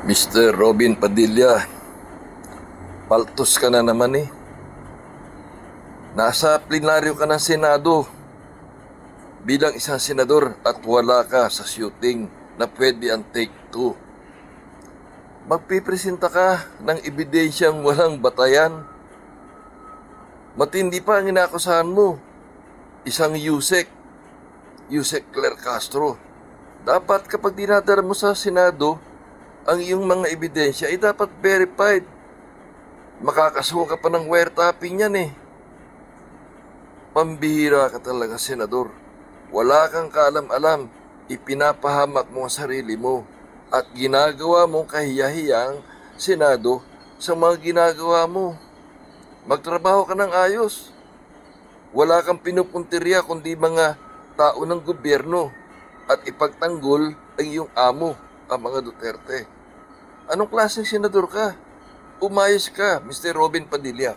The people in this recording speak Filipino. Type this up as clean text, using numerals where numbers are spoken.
Mr. Robin Padilla, paltos ka na naman eh. Nasa plenaryo ka ng Senado bilang isang senador at wala ka sa shooting na pwede ang take two. Magpipresenta ka ng ebidensyang walang batayan. Matindi pa ang inakusahan mo. Isang Yusek Claire Castro. Dapat kapag dinadala mo sa Senado, ang iyong mga ebidensya ay dapat verified. Makakasuha ka pa ng wiretapping yan eh. Pambihira ka talaga, senador. Wala kang kaalam-alam. Ipinapahamak mo ang sarili mo at ginagawa mong kahiyahiyang Senado sa mga ginagawa mo. Magtrabaho ka ng ayos. Wala kang pinupuntirya kundi mga tao ng gobyerno at ipagtanggol ang iyong amo, ang mga Duterte. Anong klaseng senador ka? Umayos ka, Mr. Robin Padilla.